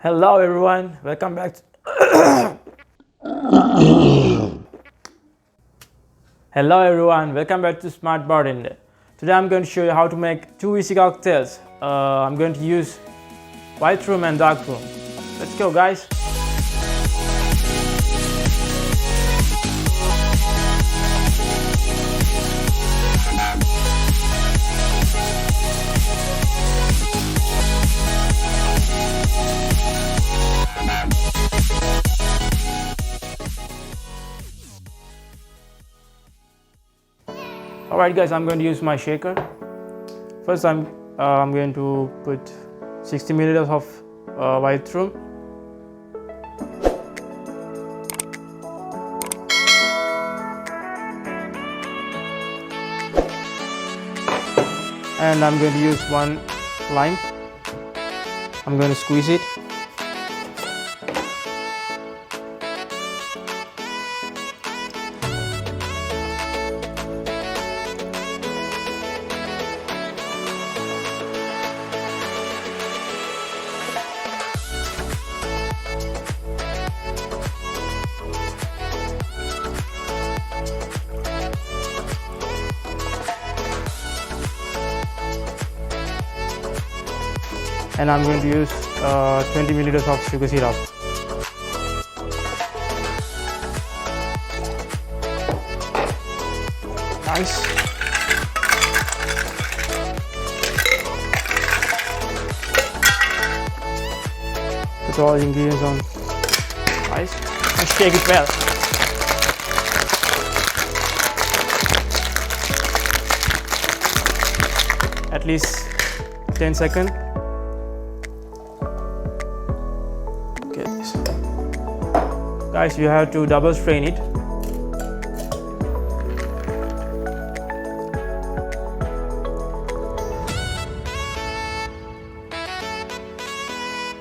Hello everyone, welcome back to Hello everyone, welcome back to Smart Bartender. Today I'm going to show you how to make two easy cocktails. I'm going to use white rum and dark rum. Let's go guys. Alright guys, I'm going to use my shaker. First I'm going to put 60 milliliters of white rum. And I'm going to use one lime. I'm going to squeeze it. And I'm going to use 20 milliliters of sugar syrup. Nice. Put all the ingredients on ice and shake it well. At least 10 seconds. Guys, you have to double strain it.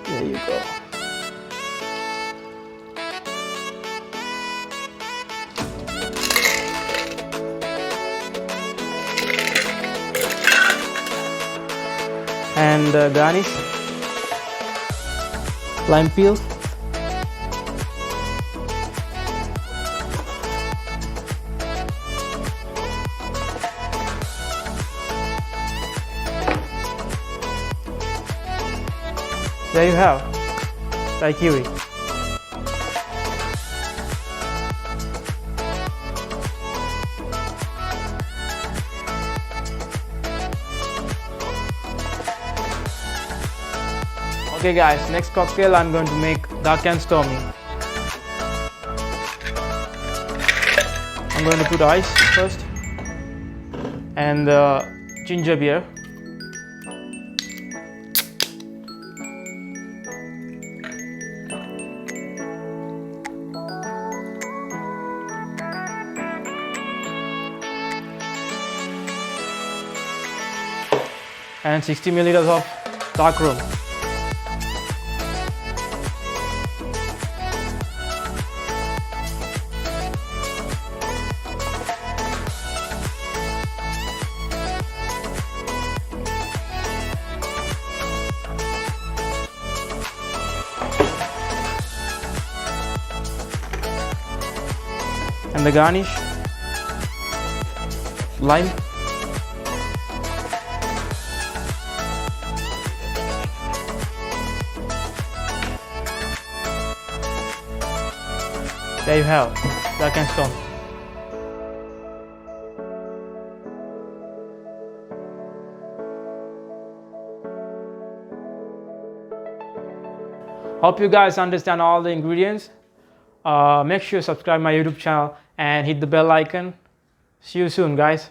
There you go. And garnish, lime peel. There you have DAIQURI. Okay guys, next cocktail I'm going to make dark and stormy. I'm going to put ice first and ginger beer. And 60 milliliters of dark rum. And the garnish, lime. There you have dark and stormy. Hope you guys understand all the ingredients. Make sure you subscribe my YouTube channel and hit the bell icon. See you soon guys.